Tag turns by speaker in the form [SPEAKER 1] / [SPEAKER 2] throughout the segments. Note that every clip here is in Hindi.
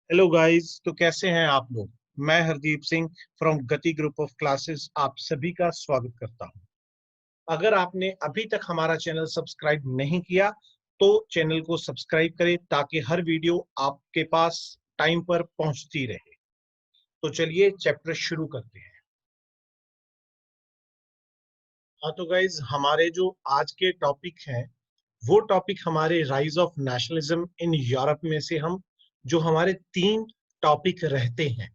[SPEAKER 1] Hello guys. तो कैसे हैं आप लोग। मैं हरदीप सिंह फ्रॉम गति ग्रुप ऑफ क्लासेस आप सभी का स्वागत करता हूं। अगर आपने अभी तक हमारा चैनल सब्सक्राइब नहीं किया तो चैनल को सब्सक्राइब करें ताकि हर वीडियो आपके पास टाइम पर पहुंचती रहे। तो चलिए चैप्टर शुरू करते हैं। हाँ तो गाइज हमारे जो आज के टॉपिक हैं वो टॉपिक हमारे rise of nationalism in Europe में से हम जो हमारे 3 टॉपिक रहते हैं,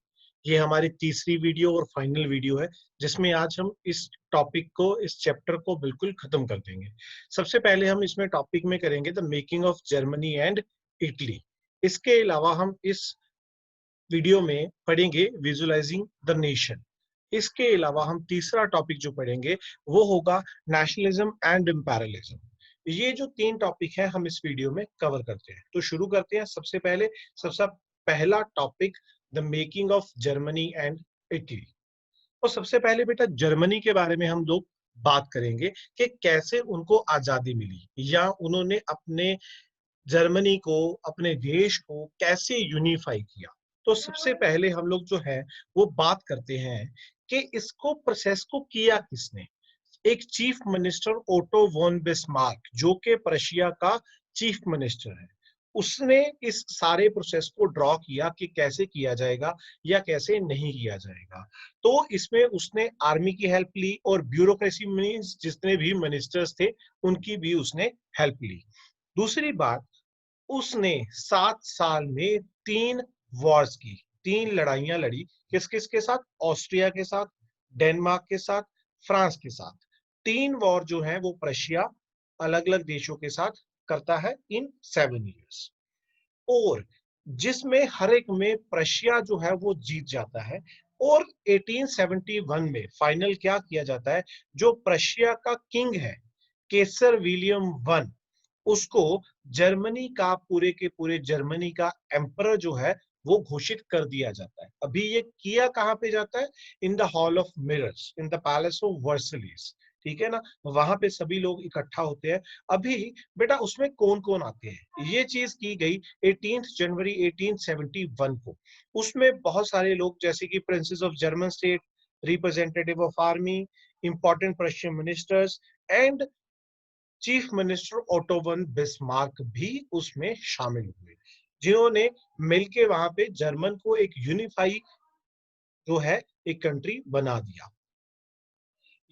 [SPEAKER 1] ये हमारी तीसरी वीडियो और फाइनल वीडियो है जिसमें आज हम इस टॉपिक को इस चैप्टर को बिल्कुल खत्म कर देंगे। सबसे पहले हम इसमें टॉपिक में करेंगे the making of Germany and Italy. इसके अलावा हम इस वीडियो में पढ़ेंगे विजुअलाइजिंग द नेशन। इसके अलावा हम तीसरा टॉपिक जो पढ़ेंगे वो होगा नेशनलिज्म एंड इम्पेरियलिज्म। ये जो 3 टॉपिक है हम इस वीडियो में कवर करते हैं। तो शुरू करते हैं। सबसे पहला topic the making of Germany and Italy. और सबसे पहले बेटा जर्मनी के बारे में हम लोग बात करेंगे कि कैसे उनको आजादी मिली या उन्होंने अपने जर्मनी को अपने देश को कैसे यूनिफाई किया। तो सबसे पहले हम लोग जो है वो बात करते हैं कि इसको प्रोसेस को किया किसने। एक chief minister Otto von Bismarck जो कि प्रशिया का चीफ मिनिस्टर है, उसने इस सारे प्रोसेस को ड्रॉ किया कि कैसे किया जाएगा या कैसे नहीं किया जाएगा। तो इसमें उसने आर्मी की हेल्प ली और ब्यूरोक्रेसी मींस जितने भी मिनिस्टर्स थे उनकी भी उसने हेल्प ली। दूसरी बात, उसने 7 साल में 3 वॉर्स की, 3 लड़ाइयां लड़ी। किस किस के साथ? ऑस्ट्रिया के साथ, डेनमार्क के साथ, फ्रांस के साथ। 3 वॉर जो है वो प्रशिया अलग अलग देशों के साथ करता है इन 7 ईयर्स। और जिसमें हर एक में प्रशिया जो है वो जीत जाता है। और 1871 में फाइनल क्या किया जाता है, जो प्रशिया का किंग है केसर विलियम वन, उसको जर्मनी का पूरे के पूरे जर्मनी का एम्परर जो है वो घोषित कर दिया जाता है। अभी ये किया कहां पे जाता है? In the hall of mirrors in the palace of Versailles. ठीक है ना, वहां पे सभी लोग इकट्ठा होते हैं। अभी बेटा उसमें कौन कौन आते हैं, ये चीज की गई 18 जनवरी 1871 को। उसमें बहुत सारे लोग जैसे कि princess of German state, representative of army, important Prussian ministers and chief minister auto von Bismarck भी उसमें शामिल हुए, जिन्होंने मिलके वहां पे जर्मन को एक यूनिफाई जो है एक कंट्री बना दिया।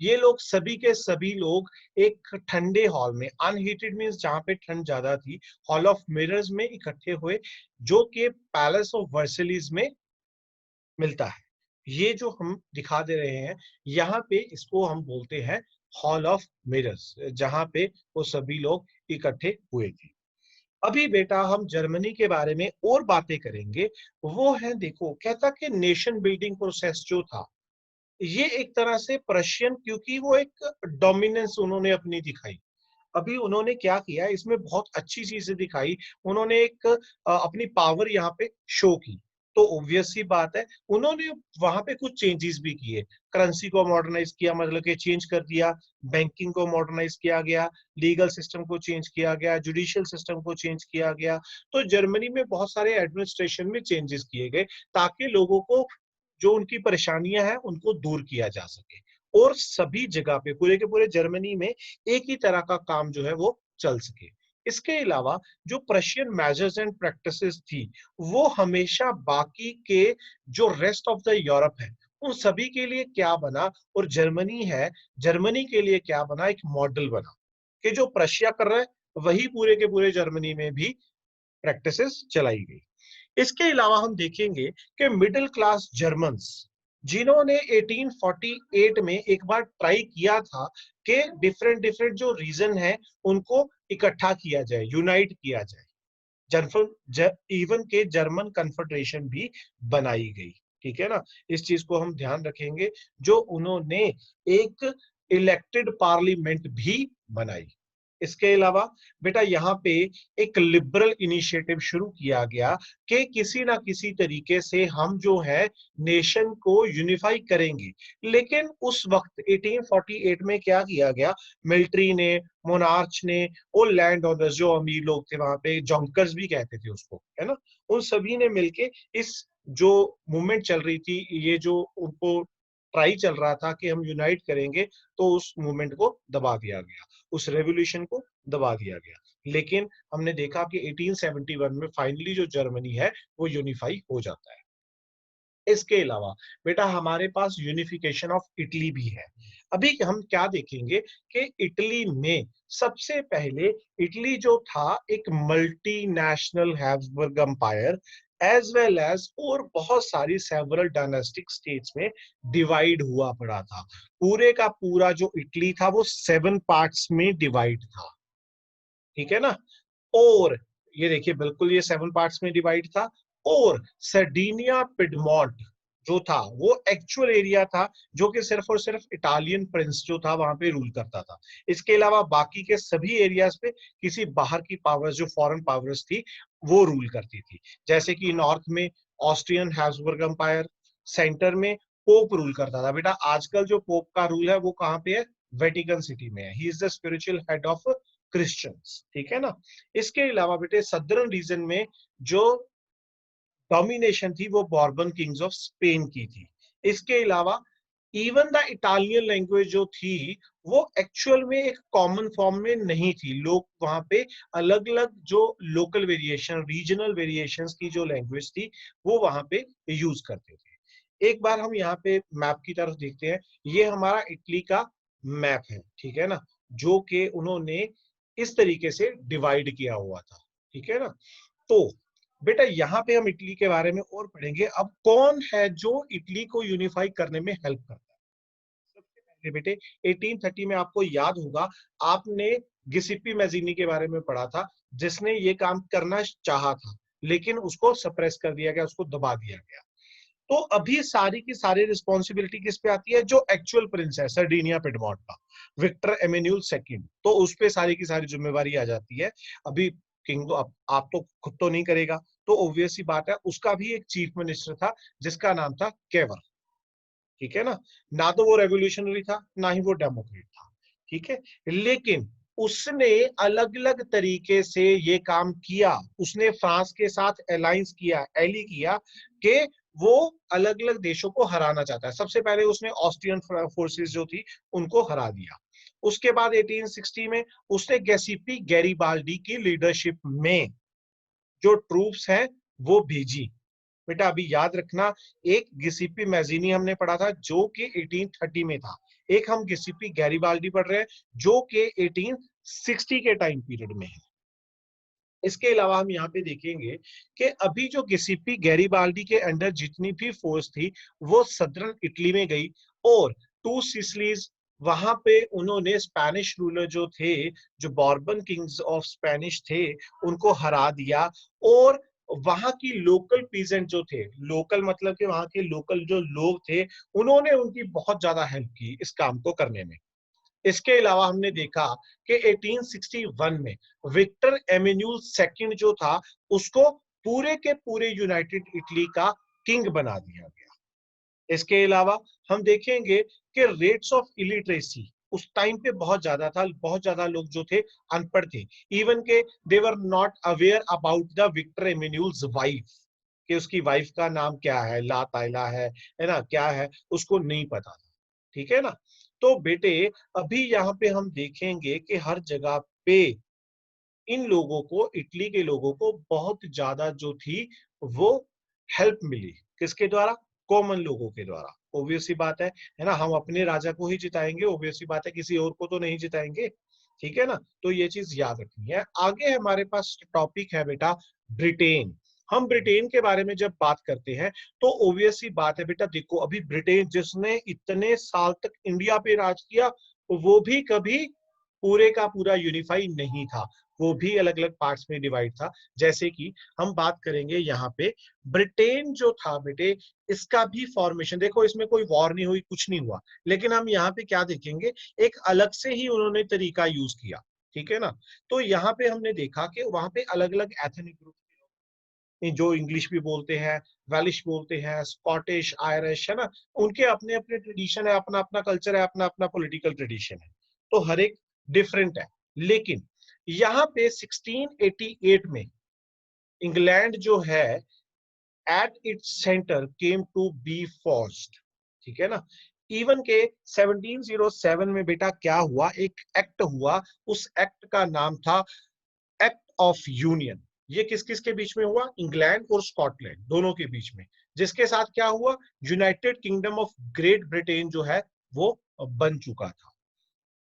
[SPEAKER 1] ये लोग सभी के सभी लोग एक ठंडे हॉल में, अनहीटेड मींस जहां पे ठंड ज्यादा थी, हॉल ऑफ मिरर्स में इकट्ठे हुए, जो कि पैलेस ऑफ वर्सलिस में मिलता है। ये जो हम दिखा दे रहे हैं यहाँ पे, इसको हम बोलते हैं हॉल ऑफ मिरर्स, जहां पे वो सभी लोग इकट्ठे हुए थे। अभी बेटा हम जर्मनी के बारे में और बातें करेंगे। वो है, देखो कहता कि नेशन बिल्डिंग प्रोसेस जो था ये एक तरह से प्रशियन, क्योंकि वो एक डोमिनेंस उन्होंने अपनी दिखाई। अभी उन्होंने क्या किया, इसमें बहुत अच्छी चीजें दिखाई। उन्होंने एक अपनी पावर यहाँ पे शो की। तो ऑब्वियस सी बात है उन्होंने वहां पे कुछ चेंजेस भी किए। करेंसी को मॉडर्नाइज किया, मतलब कि चेंज कर दिया। बैंकिंग को मॉडर्नाइज किया गया, लीगल सिस्टम को चेंज किया गया, जुडिशियल सिस्टम को चेंज किया गया। तो जर्मनी में बहुत सारे एडमिनिस्ट्रेशन में चेंजेस किए गए ताकि लोगों को जो उनकी परेशानियां हैं उनको दूर किया जा सके। और सभी जगह पे पूरे के पूरे जर्मनी में एक ही तरह का काम जो है वो चल सके। इसके अलावा जो प्रशियन मेजर्स एंड प्रैक्टिसेस थी वो हमेशा बाकी के जो रेस्ट ऑफ द यूरोप है उन सभी के लिए क्या बना, और जर्मनी है, जर्मनी के लिए क्या बना, एक मॉडल बना कि जो प्रशिया कर रहा है वही पूरे के पूरे जर्मनी में भी प्रैक्टिसेस चलाई गई। इसके अलावा हम देखेंगे कि मिडिल क्लास जर्मन्स, जिन्होंने 1848 में एक बार ट्राई किया था कि डिफरेंट डिफरेंट जो रीजन है उनको इकट्ठा किया जाए, यूनाइट किया जाए। इवन के जर्मन कन्फेडरेशन भी बनाई गई। ठीक है ना, इस चीज को हम ध्यान रखेंगे। जो उन्होंने एक इलेक्टेड पार्लियामेंट भी बनाई। इसके अलावा बेटा यहाँ पे एक लिबरल इनिशिएटिव शुरू किया गया कि किसी ना किसी तरीके से हम जो है नेशन को यूनिफाई करेंगे। लेकिन उस वक्त 1848 में क्या किया गया, मिलिट्री ने, मोनार्च ने, वो लैंड ओनर्स जो अमीर लोग थे वहां पे, जॉन्कर्स भी कहते थे उसको, है ना, उन सभी ने मिलके इस जो मूवमेंट चल रही थी, ये जो उनको ट्राई चल रहा था कि हम यूनाइट करेंगे, तो उस मूवमेंट को दबा दिया गया, उस रेवोल्यूशन को दबा दिया गया। लेकिन हमने देखा कि 1871 में फाइनली जो जर्मनी है वो यूनिफाई हो जाता है। इसके अलावा बेटा हमारे पास यूनिफिकेशन ऑफ इटली भी है। अभी हम क्या देखेंगे कि इटली में सबसे पहले इटली जो था एक multinational Habsburg empire as well as और बहुत सारी सेवरल डायनेस्टिक स्टेट्स में डिवाइड हुआ पड़ा था। पूरे का पूरा जो इटली था वो 7 पार्ट्स में डिवाइड था, ठीक है ना। और ये देखिए बिल्कुल ये 7 पार्ट्स में डिवाइड था। और सर्डिनिया पिडमोंट जो था वो एक्चुअल एरिया था जो कि सिर्फ और सिर्फ इटालियन प्रिंस जो था वहां पे रूल करता था। इसके अलावा बाकी के सभी एरियाज पे किसी बाहर की पावर्स, जो फॉरेन पावर्स थी, वो रूल करती थी। जैसे कि नॉर्थ में ऑस्ट्रियन हैब्सबर्ग एम्पायर, सेंटर में पोप रूल करता था। बेटा आजकल जो पोप का रूल है वो कहाँ पे है, वेटिकन सिटी में है। He is the spiritual head of Christians, ठीक है ना। इसके अलावा बेटे सदर्न रीजन में जो डोमिनेशन थी वो बॉर्बन किंग्स ऑफ स्पेन की थी। इसके अलावा इवन द इटालियन लैंग्वेज जो थी वो एक्चुअल में एक कॉमन फॉर्म में नहीं थी। लोग वहां पे अलग अलग जो लोकल वेरिएशन, रीजनल वेरिएशंस की जो लैंग्वेज थी वो वहां पे यूज करते थे। एक बार हम यहाँ पे मैप की तरफ देखते हैं। ये हमारा इटली का मैप है, ठीक है ना, जो कि उन्होंने इस तरीके से डिवाइड किया हुआ था, ठीक है ना। तो बेटा यहाँ पे हम इटली के बारे में और पढ़ेंगे। अब कौन है जो इटली को यूनिफाई करने में हेल्प करता है। सबसे पहले बेटे 1830 में आपको याद होगा, आपने गिसिप्पी मैज़ीनी के बारे में पढ़ा था, जिसने ये काम करना चाहा था लेकिन उसको सप्रेस कर दिया गया, उसको दबा दिया गया। तो अभी सारी की सारी रिस्पॉन्सिबिलिटी किस पे आती है, जो एक्चुअल प्रिंस है सर्डिनिया पिडमोंट का, विक्टर एमेन्यूल सेकंड, तो उस पे सारी की सारी जिम्मेवारी आ जाती है। अभी किंग तो आप तो खुद तो नहीं करेगा, तो ऑब्वियस सी बात है उसका भी एक चीफ मिनिस्टर था जिसका नाम था केवर, ठीक है ना तो वो रेवोल्यूशनरी था ना ही वो डेमोक्रेट था, ठीक है। लेकिन उसने अलग अलग तरीके से ये काम किया। उसने फ्रांस के साथ अलायंस किया, एली किया कि वो अलग अलग देशों को हराना चाहता है। सबसे पहले उसने ऑस्ट्रियन फोर्सेस जो थी उनको हरा दिया। उसके बाद 1860 में उसने गैसिपी गैरीबाल्डी की लीडरशिप में जो ट्रूप्स हैं वो भेजी। बेटा अभी याद रखना, एक गिसिपी मैज़ीनी हमने पढ़ा था जो कि 1830 में था, एक हम गिसिपी गैरीबाल्डी पढ़ रहे हैं जो कि 1860 के टाइम पीरियड में है। इसके अलावा हम यहाँ पे देखेंगे कि अभी जो गिसिपी गैरीबाल्डी के अंडर जितनी भी फोर्स थी वो सदर्न इटली में गई और टू सिसिलीज, वहां पे उन्होंने स्पेनिश रूलर जो थे, जो बॉर्बन किंग्स ऑफ स्पेनिश थे, उनको हरा दिया। और वहां की लोकल पीजेंट जो थे, लोकल मतलब कि वहां के लोकल जो लोग थे, उन्होंने उनकी बहुत ज्यादा हेल्प की इस काम को करने में। इसके अलावा हमने देखा कि 1861 में विक्टर एमेन्यूल सेकंड जो था उसको पूरे के पूरे यूनाइटेड इटली का किंग बना दिया गया। इसके अलावा हम देखेंगे कि रेट्स ऑफ इलिटरेसी उस टाइम पे बहुत ज्यादा था, बहुत ज्यादा लोग जो थे अनपढ़ थे। इवन के they were not aware about the Victor Emmanuel's wife, कि उसकी वाइफ का नाम क्या है, ला ताइला है ना, क्या है, उसको नहीं पता था, ठीक है ना। तो बेटे अभी यहाँ पे हम देखेंगे कि हर जगह पे इन लोगों को, इटली के लोगों को बहुत ज्यादा जो थी वो हेल्प मिली। किसके द्वारा, कॉमन लोगों के द्वारा। ऑब्वियस सी बात है ना, हम अपने राजा को ही जिताएंगे, ऑब्वियस सी बात है किसी और को तो नहीं जिताएंगे, ठीक है ना। तो ये चीज याद रखनी है। आगे हमारे पास टॉपिक है बेटा ब्रिटेन। हम ब्रिटेन के बारे में जब बात करते हैं तो ऑब्वियस सी बात है बेटा, देखो अभी ब्रिटेन जिसने इतने साल तक इंडिया पे राज किया, वो भी कभी पूरे का पूरा यूनिफाई नहीं था, वो भी अलग अलग पार्ट्स में डिवाइड था। जैसे कि हम बात करेंगे यहाँ पे ब्रिटेन जो था बेटे, इसका भी फॉर्मेशन देखो, इसमें कोई वॉर नहीं हुई, कुछ नहीं हुआ, लेकिन हम यहाँ पे क्या देखेंगे, एक अलग से ही उन्होंने तरीका यूज किया। ठीक है ना। तो यहाँ पे हमने देखा कि वहां पे अलग अलग एथनिक ग्रुप, जो इंग्लिश भी बोलते हैं, वेलिश बोलते हैं, स्कॉटिश, आयरिश, है ना, उनके अपने अपने ट्रेडिशन है, अपना अपना कल्चर है, अपना अपना पॉलिटिकल ट्रेडिशन है, तो हर एक डिफरेंट है। लेकिन यहाँ पे 1688 में इंग्लैंड जो है at its centre came to be forced, ठीक है ना। इवन के 1707 में बेटा क्या हुआ, एक एक्ट हुआ, उस एक्ट का नाम था एक्ट ऑफ यूनियन। ये किस किस के बीच में हुआ, इंग्लैंड और स्कॉटलैंड दोनों के बीच में, जिसके साथ क्या हुआ, United kingdom of great Britain जो है वो बन चुका था।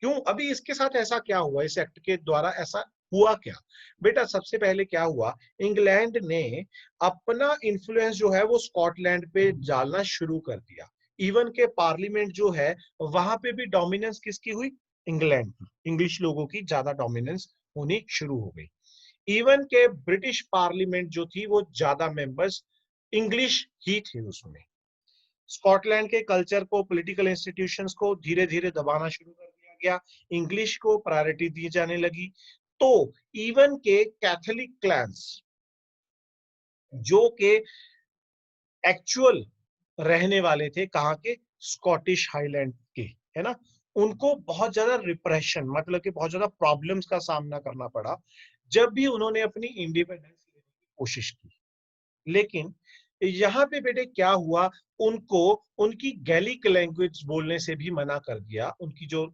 [SPEAKER 1] क्यों, अभी इसके साथ ऐसा क्या हुआ, इस एक्ट के द्वारा ऐसा हुआ क्या बेटा, सबसे पहले क्या हुआ, इंग्लैंड ने अपना इन्फ्लुएंस जो है वो स्कॉटलैंड पे डालना शुरू कर दिया। इवन के पार्लियामेंट जो है वहां पे भी डोमिनेंस किसकी हुई, इंग्लैंड की, इंग्लिश लोगों की ज्यादा डोमिनेंस होनी शुरू हो गई। इवन के ब्रिटिश पार्लियामेंट जो थी वो ज्यादा मेंबर्स इंग्लिश ही थे उसमें। स्कॉटलैंड के कल्चर को, पॉलिटिकल इंस्टीट्यूशंस को धीरे धीरे दबाना शुरू कर दिया गया, इंग्लिश को प्रायोरिटी दी जाने लगी। तो इवन के कैथोलिक क्लैंस जो के एक्चुअल रहने वाले थे कहाँ के, स्कॉटिश हाईलैंड के, है ना, उनको बहुत ज्यादा रिप्रेशन, मतलब कि बहुत ज्यादा प्रॉब्लम्स का सामना करना पड़ा जब भी उन्होंने अपनी इंडिपेंडेंस लेने की कोशिश की। लेकिन यहाँ पे बेटे क्या हुआ, उनको उनकी गैलिक लैंग्वेज बोलने से भी मना कर दिया, उनकी जो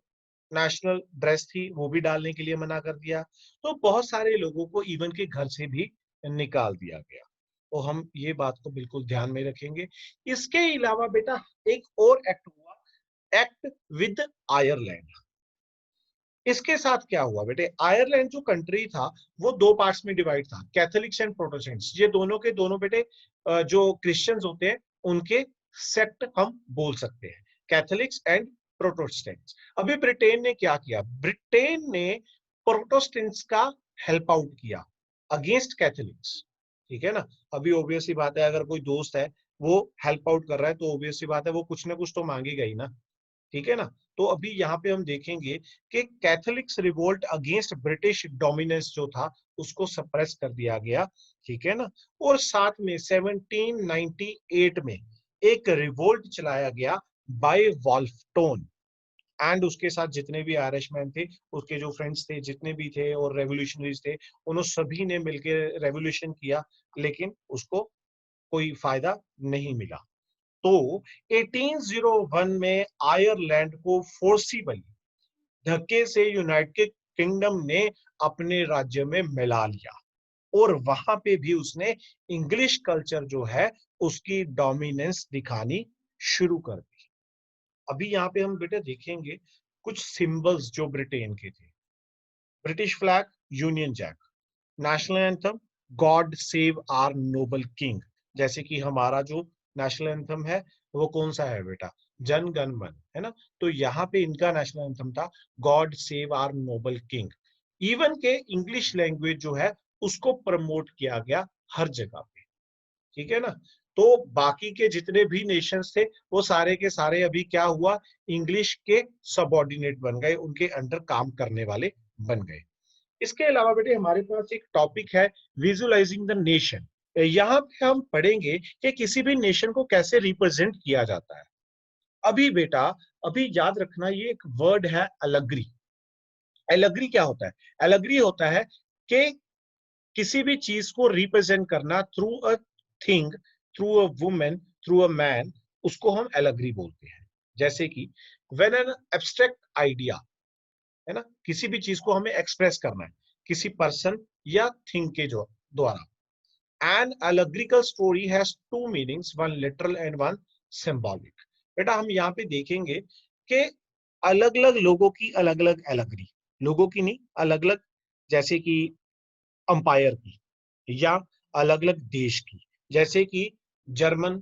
[SPEAKER 1] नेशनल ड्रेस थी वो भी डालने के लिए मना कर दिया। तो बहुत सारे लोगों को इवन के घर से भी निकाल दिया गया। तो हम ये बात को बिल्कुल ध्यान में रखेंगे। इसके अलावा बेटा एक और एक्ट हुआ, एक्ट विद आयरलैंड। इसके साथ क्या हुआ बेटे, आयरलैंड जो कंट्री था वो दो पार्ट्स में डिवाइड था, कैथोलिक्स एंड प्रोटेस्टेंट्स, ये दोनों के दोनों बेटे जो क्रिश्चियंस होते हैं उनके सेक्ट हम बोल सकते हैं, कैथोलिक्स एंड प्रोटेस्टेंट्स। अभी ब्रिटेन ने क्या किया, ब्रिटेन ने प्रोटेस्टेंट्स का हेल्प आउट किया अगेंस्ट कैथोलिक्स, ठीक है ना। अभी ऑब्वियस सी बात है, अगर कोई दोस्त है वो हेल्प आउट कर रहा है तो ऑब्वियस सी बात है वो कुछ ना कुछ तो मांगेगा ही ना, ठीक है ना। तो अभी यहाँ पे हम देखेंगे कि Catholics revolt against British dominance जो था उसको सप्रेस कर दिया गया, ठीक है ना। और साथ में 1798 में एक रिवोल्ट चलाया गया बाय वॉल्फटोन एंड उसके साथ जितने भी आयरिशमैन थे, उसके जो फ्रेंड्स थे जितने भी थे और रेवोल्यूशनरीज थे, उन सभी ने मिलकर रेवोल्यूशन किया, लेकिन उसको कोई फायदा नहीं मिला। तो 1801 में आयरलैंड को फोर्सिबली धक्के से यूनाइटेड किंगडम ने अपने राज्य में मिला लिया और वहां पे भी उसने इंग्लिश कल्चर जो है उसकी डोमिनेंस दिखानी शुरू कर दी। अभी यहाँ पे हम बेटा देखेंगे कुछ सिंबल्स जो ब्रिटेन के थे, British flag, union jack, national anthem God save our noble king, जैसे कि हमारा जो नेशनल एंथम है वो कौन सा है बेटा, जन गण मन, है ना। तो यहाँ पे इनका नेशनल एंथम था God save our noble king. Even के इंग्लिश लैंग्वेज जो है उसको प्रमोट किया गया हर जगह पे, ठीक है ना। तो बाकी के जितने भी नेशंस थे वो सारे के सारे अभी क्या हुआ, इंग्लिश के सबऑर्डिनेट बन गए, उनके अंडर काम करने वाले बन गए। इसके अलावा बेटे हमारे पास एक टॉपिक है विजुअलाइजिंग द नेशन। यहाँ पे हम पढ़ेंगे कि किसी भी नेशन को कैसे रिप्रेजेंट किया जाता है। अभी बेटा, अभी याद रखना ये एक वर्ड है अलग्री। अलग्री क्या होता है, अलग्री होता है कि किसी भी चीज को रिप्रेजेंट करना through a thing, through a women, through a man, उसको हम अलग्री बोलते हैं। जैसे कि व्हेन एन एब्स्ट्रैक्ट आइडिया, है ना, किसी भी चीज को हमें एक्सप्रेस करना है किसी पर्सन या थिंग के जो द्वारा। An allegorical story has two meanings, one literal and one symbolic. बेटा हम यहाँ पे देखेंगे कि अलग अलग लोगों की अलग अलग अलग्री, लोगों की नहीं, अलग अलग, जैसे कि अंपायर की या अलग अलग देश की, जैसे कि जर्मन,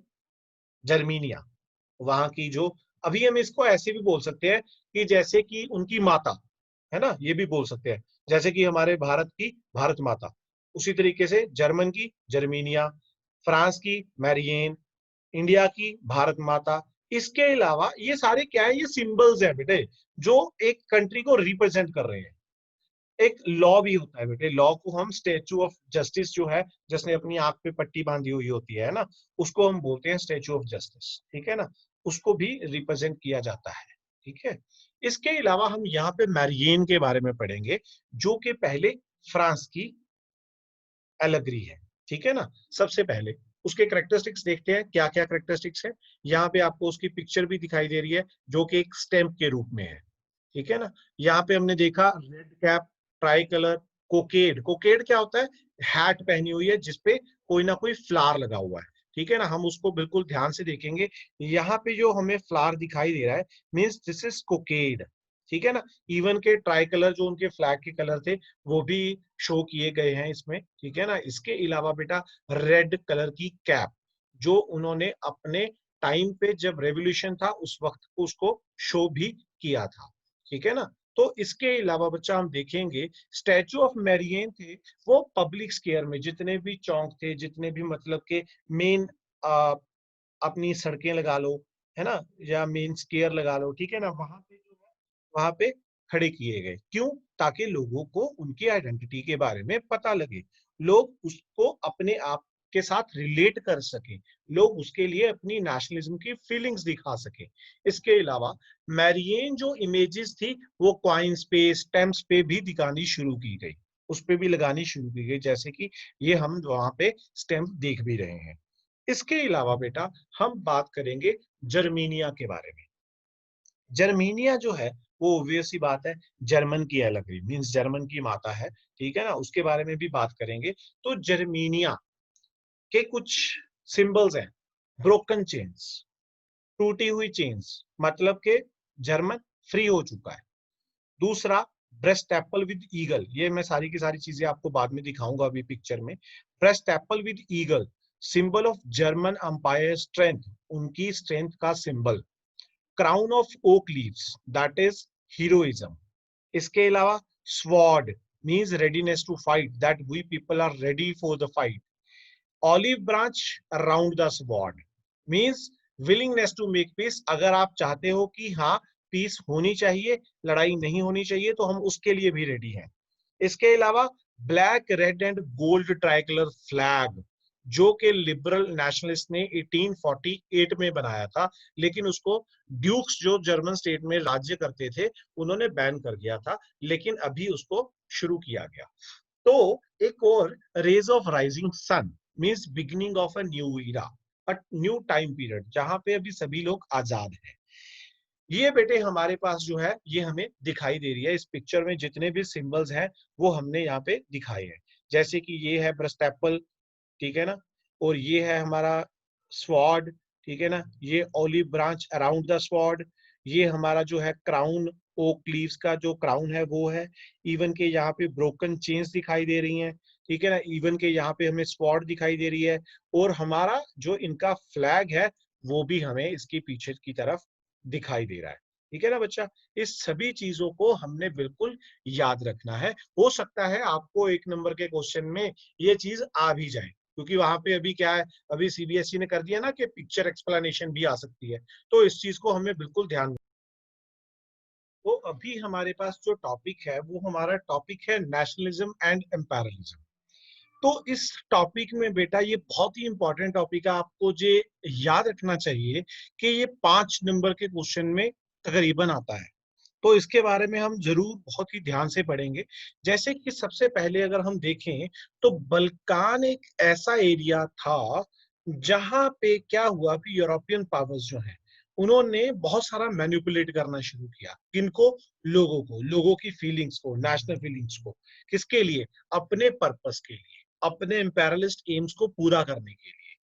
[SPEAKER 1] जर्मीनिया, वहां की जो, अभी हम इसको ऐसे भी बोल सकते हैं कि जैसे कि उनकी माता, है ना, ये भी बोल सकते हैं, जैसे कि हमारे भारत की भारत माता, उसी तरीके से जर्मन की जर्मीनिया, फ्रांस की मैरियन, इंडिया की भारत माता। इसके अलावा ये सारे क्या है, ये सिंबल्स हैं बेटे जो एक कंट्री को रिप्रेजेंट कर रहे हैं। एक लॉ भी होता है बेटे, लॉ को हम स्टैचू ऑफ जस्टिस जो है, जिसने अपनी आंख पे पट्टी बांधी हुई होती है ना, उसको हम बोलते हैं स्टैचू ऑफ जस्टिस, ठीक है ना, उसको भी रिप्रेजेंट किया जाता है, ठीक है। इसके अलावा हम यहाँ पे मैरियन के बारे में पढ़ेंगे, जो कि पहले फ्रांस की एलग्री है, ठीक है ना। सबसे पहले उसके करेक्टरिस्टिक्स देखते हैं, क्या क्या करेक्टरिस्टिक्स है। यहाँ पे आपको उसकी पिक्चर भी दिखाई दे रही है, जो कि एक स्टैम्प के रूप में है, ठीक है ना। यहाँ पे हमने देखा रेड कैप, ट्राई कलर, कोकेड। कोकेड क्या होता है? हैट पहनी हुई है जिसपे कोई ना कोई फ्लावर लगा हुआ है, ठीक है ना। हम उसको बिल्कुल ध्यान से देखेंगे, यहाँ पे जो हमें फ्लावर दिखाई दे रहा है मीन्स दिस इज कोकेड, ठीक है ना। इवन के ट्राई कलर जो उनके फ्लैग के कलर थे वो भी शो किए गए हैं इसमें, ठीक है ना। इसके अलावा बेटा रेड कलर की कैप, जो उन्होंने अपने टाइम पे जब रेवोल्यूशन था उस वक्त उसको शो भी किया था, ठीक है ना। तो इसके अलावा बच्चा हम देखेंगे स्टैचू ऑफ मैरियन थे, वो पब्लिक स्क्वायर में जितने भी चौक थे, जितने भी मतलब के मेन अपनी सड़कें लगा लो, है ना, या मेन स्क्वायर लगा लो, ठीक है ना, वहां पे जो है वहां पे खड़े किए गए। क्यों? ताकि लोगों को उनकी आइडेंटिटी के बारे में पता लगे, लोग उसको अपने आप के साथ रिलेट कर सके, लोग उसके लिए अपनी नेशनलिज्म की फीलिंग्स दिखा सके। इसके अलावा मैरियन जो इमेजेस थी वो कॉइन्स पे, स्टैम्प्स पे भी दिखानी शुरू की गई, उस पे भी लगानी शुरू की गई, जैसे कि ये हम वहां पे स्टैम्प देख भी रहे हैं। इसके अलावा बेटा हम बात करेंगे जर्मीनिया के बारे में। जर्मीनिया जो है वो ऑब्वियस सी बात है, जर्मन की अलग है, मीन्स जर्मन की माता है, ठीक है ना, उसके बारे में भी बात करेंगे। तो जर्मीनिया के कुछ सिंबल्स हैं, ब्रोकन चेन्स, टूटी हुई चेन्स, मतलब के जर्मन फ्री हो चुका है। दूसरा, ब्रेस्ट एप्पल विद ईगल, ये मैं सारी की सारी चीजें आपको बाद में दिखाऊंगा अभी पिक्चर में। Breast apple with eagle, symbol of German empire strength, उनकी स्ट्रेंथ का symbol. Crown of oak leaves, that is heroism. इसके अलावा sword means readiness to fight, that we people are ready for the fight. Olive branch around the sword means willingness to make peace, अगर आप चाहते हो कि हाँ पीस होनी चाहिए, लड़ाई नहीं होनी चाहिए, तो हम उसके लिए भी रेडी हैं। इसके अलावा black, red and gold tricolour flag, जो कि लिबरल नेशनलिस्ट ने 1848 में बनाया था, लेकिन उसको ड्यूक्स जो जर्मन स्टेट में राज्य करते थे उन्होंने बैन कर दिया था, लेकिन अभी उसको शुरू किया गया। तो एक और, rays of rising sun means beginning of a new era, a new time period, जहां पे अभी सभी लोग आजाद हैं। ये बेटे हमारे पास जो है ये हमें दिखाई दे रही है इस पिक्चर में, जितने भी सिंबल्स हैं वो हमने यहाँ पे दिखाए हैं। जैसे कि ये है ब्रेस्ट एप्पल, ठीक है ना, और ये है हमारा स्वॉर्ड, ठीक है ना, ये olive branch around the sword, ये हमारा जो है क्राउन, ओक लीव्स का जो क्राउन है वो है। इवन के यहाँ पे ब्रोकन चेन्स दिखाई दे रही हैं, ठीक है ना, इवन के यहाँ पे हमें स्वॉर्ड दिखाई दे रही है, और हमारा जो इनका फ्लैग है वो भी हमें इसके पीछे की तरफ दिखाई दे रहा है, ठीक है ना बच्चा। इस सभी चीजों को हमने बिल्कुल याद रखना है। हो सकता है आपको एक नंबर के क्वेश्चन में ये चीज आ भी जाए, क्योंकि वहां पे अभी क्या है, अभी सीबीएसई ने कर दिया ना कि पिक्चर एक्सप्लेनेशन भी आ सकती है, तो इस चीज को हमें बिल्कुल ध्यान। तो अभी हमारे पास जो टॉपिक है वो हमारा टॉपिक है नेशनलिज्म एंड एम्पायरलिज्म। तो इस टॉपिक में बेटा ये बहुत ही इंपॉर्टेंट टॉपिक है, आपको जो याद रखना चाहिए कि ये 5 नंबर के क्वेश्चन में तकरीबन आता है, तो इसके बारे में हम जरूर बहुत ही ध्यान से पढ़ेंगे। जैसे कि सबसे पहले अगर हम देखें तो बल्कान एक ऐसा एरिया था जहां पे क्या हुआ कि यूरोपियन पावर्स जो हैं उन्होंने बहुत सारा मैनिपुलेट करना शुरू किया, किनको? लोगों को, लोगों की फीलिंग्स को, नेशनल फीलिंग्स को। किसके लिए? अपने पर्पस के लिए, अपने इंपेरियलिस्ट एम्स को पूरा करने के लिए।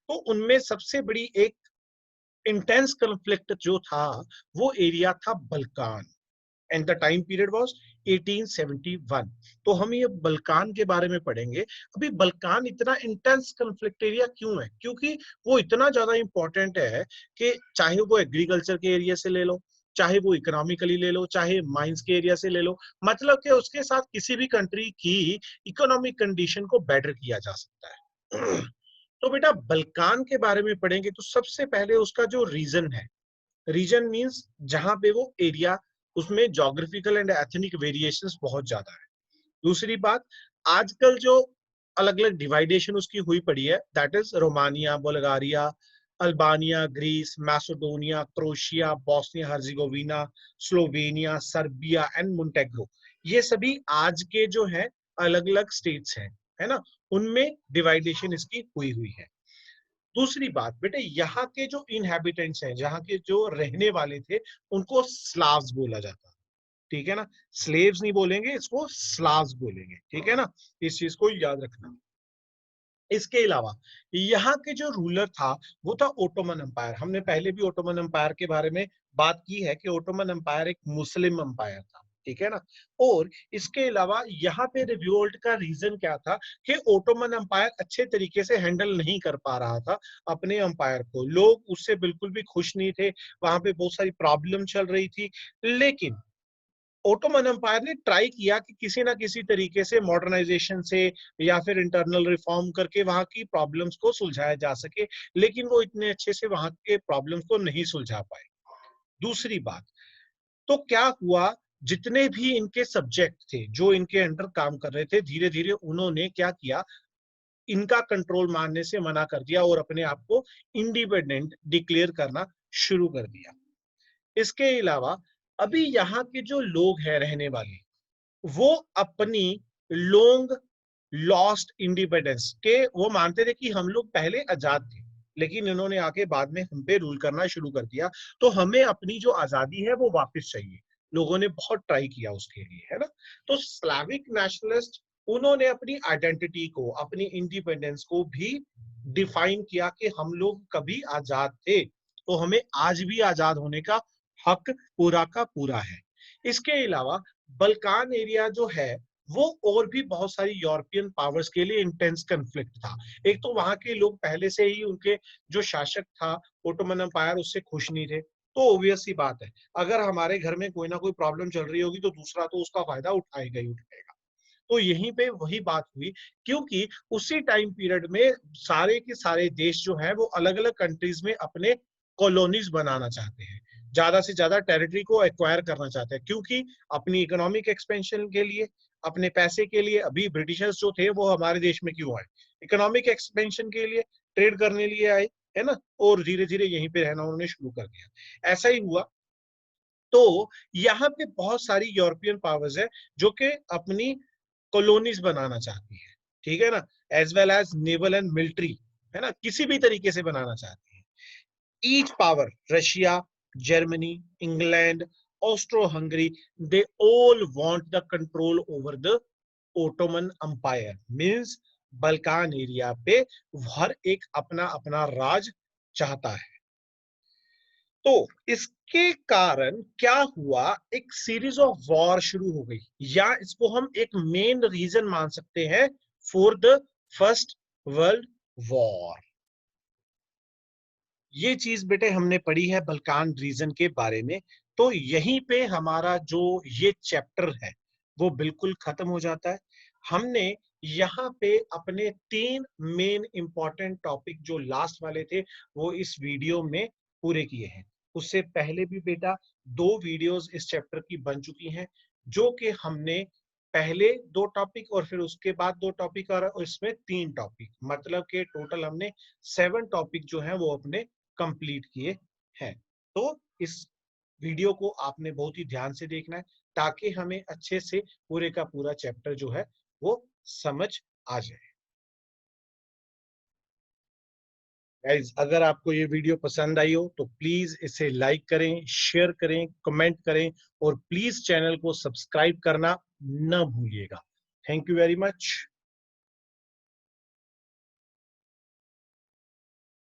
[SPEAKER 1] तो उनमें सबसे बड़ी एक इंटेंस कॉन्फ्लिक्ट जो था वो एरिया था Balkan, and the time period was 1871। तो हम ये बल्कान के बारे में पढ़ेंगे। अभी बल्कान इतना इंटेंस कॉन्फ्लिक्ट एरिया क्यों है? क्योंकि वो इतना ज्यादा इंपॉर्टेंट है कि चाहे वो एग्रीकल्चर के एरिया से ले लो, चाहे वो इकोनॉमिकली ले लो, चाहे माइंस के एरिया से ले लो, मतलब कि उसके साथ किसी भी कंट्री की इकोनॉमिक कंडीशन को बेटर किया जा सकता है। तो बेटा बल्कान के बारे में पढ़ेंगे तो सबसे पहले उसका जो रीजन है, रीजन मींस जहां पे वो एरिया, उसमें जोग्राफिकल एंड एथनिक वेरिएशंस बहुत ज्यादा है। दूसरी बात, आजकल जो अलग अलग डिवाइडेशन उसकी हुई पड़ी है, that is Romania, Bulgaria, Albania, Greece, Macedonia, Croatia, Bosnia Herzegovina, Slovenia, Serbia and Montenegro. ये सभी आज के जो है अलग अलग स्टेट्स हैं, है ना, उनमें डिवाइडेशन इसकी हुई हुई है। दूसरी बात बेटे, यहाँ के जो इनहेबिटेंट्स हैं, जहाँ के जो रहने वाले थे, उनको स्लाव्स बोला जाता है, ठीक है ना। स्लेव्स नहीं बोलेंगे, इसको स्लाव्स बोलेंगे, ठीक है ना। इस चीज को याद रखना। इसके अलावा यहाँ के जो रूलर था वो था ओटोमन एम्पायर। हमने पहले भी ओटोमन एम्पायर के बारे में बात की है कि ओटोमन एम्पायर एक मुस्लिम एम्पायर था, ठीक है ना। और इसके अलावा यहाँ पे रिवोल्ट का रीजन क्या था कि ओटोमन एम्पायर अच्छे तरीके से हैंडल नहीं कर पा रहा था अपने एम्पायर को, लोग उससे बिल्कुल भी खुश नहीं थे, वहां पे बहुत सारी प्रॉब्लम चल रही थी। लेकिन ओटोमन एम्पायर ने ट्राई किया कि किसी ना किसी तरीके से मॉडर्नाइजेशन से या फिर इंटरनल रिफॉर्म करके वहां की प्रॉब्लम्स को सुलझाया जा सके, लेकिन वो इतने अच्छे से वहां के प्रॉब्लम्स को नहीं सुलझा पाए। दूसरी बात, तो क्या हुआ, जितने भी इनके सब्जेक्ट थे जो इनके अंडर काम कर रहे थे, धीरे धीरे उन्होंने क्या किया, इनका कंट्रोल मानने से मना कर दिया और अपने आप को इंडिपेंडेंट डिक्लेयर करना शुरू कर दिया। इसके अलावा अभी यहाँ के जो लोग हैं रहने वाले, वो अपनी लॉन्ग लॉस्ट इंडिपेंडेंस के वो मानते थे कि हम लोग पहले आजाद थे, लेकिन इन्होंने आके बाद में हम पे रूल करना शुरू कर दिया, तो हमें अपनी जो आजादी है वो वापस चाहिए। लोगों ने बहुत ट्राई किया उसके लिए, है ना। तो स्लाविक नेशनलिस्ट, उन्होंने अपनी आइडेंटिटी को, अपनी इंडिपेंडेंस को भी डिफाइन किया कि हम लोग कभी आजाद थे, तो हमें आज भी आजाद होने का हक पूरा का पूरा है। इसके अलावा बल्कान एरिया जो है वो और भी बहुत सारी यूरोपियन पावर्स के लिए इंटेंस कन्फ्लिक्ट था। एक तो वहां के लोग पहले से ही उनके जो शासक था ओटोमन एम्पायर, उससे खुश नहीं थे, तो ऑब्वियस सी बात है, अगर हमारे घर में कोई ना कोई प्रॉब्लम चल रही होगी तो दूसरा तो उसका फायदा उठाएगा ही उठाएगा। तो यहीं पे वही बात हुई, क्योंकि उसी टाइम पीरियड में सारे के सारे देश जो है वो अलग अलग कंट्रीज में अपने कॉलोनीज बनाना चाहते हैं, ज्यादा से ज्यादा टेरिटरी को एक्वायर करना चाहते हैं, क्योंकि अपनी इकोनॉमिक एक्सपेंशन के लिए, अपने पैसे के लिए। अभी ब्रिटिशर्स जो थे वो हमारे देश में क्यों आए? इकोनॉमिक एक्सपेंशन के लिए, ट्रेड करने लिए आए, है ना। और धीरे धीरे यहीं पे रहना उन्होंने शुरू कर दिया। ऐसा ही हुआ। तो यहाँ पे बहुत सारी यूरोपियन पावर्स है जो कि अपनी कॉलोनीज बनाना चाहती है, ठीक है ना, as well as naval and military, है ना, किसी भी तरीके से बनाना चाहती है। Each power, Russia, Germany, England, Austro Hungary, they all want the control over the Ottoman empire, means Balkan area पे हर एक अपना अपना राज चाहता है। तो इसके कारण क्या हुआ, एक सीरीज ऑफ वॉर शुरू हो गई, या इसको हम एक मेन रीजन मान सकते हैं for the first world war. ये चीज बेटे हमने पढ़ी है बल्कान रीजन के बारे में। तो यहीं पे हमारा जो ये चैप्टर है वो बिल्कुल खत्म हो जाता है। हमने यहाँ पे अपने 3 मेन इंपॉर्टेंट टॉपिक जो लास्ट वाले थे वो इस वीडियो में पूरे किए हैं। उससे पहले भी बेटा 2 वीडियोस इस चैप्टर की बन चुकी हैं, जो कि हमने पहले 2 टॉपिक और फिर उसके बाद 2 टॉपिक और इसमें 3 टॉपिक, मतलब के टोटल हमने 7 टॉपिक जो है वो अपने कंप्लीट किए हैं। तो इस वीडियो को आपने बहुत ही ध्यान से देखना है ताकि हमें अच्छे से पूरे का पूरा चैप्टर जो है वो समझ आ जाए। गाइज, अगर आपको ये वीडियो पसंद आई हो तो प्लीज इसे लाइक करें, शेयर करें, कमेंट करें और प्लीज चैनल को सब्सक्राइब करना न भूलिएगा। Thank you very much.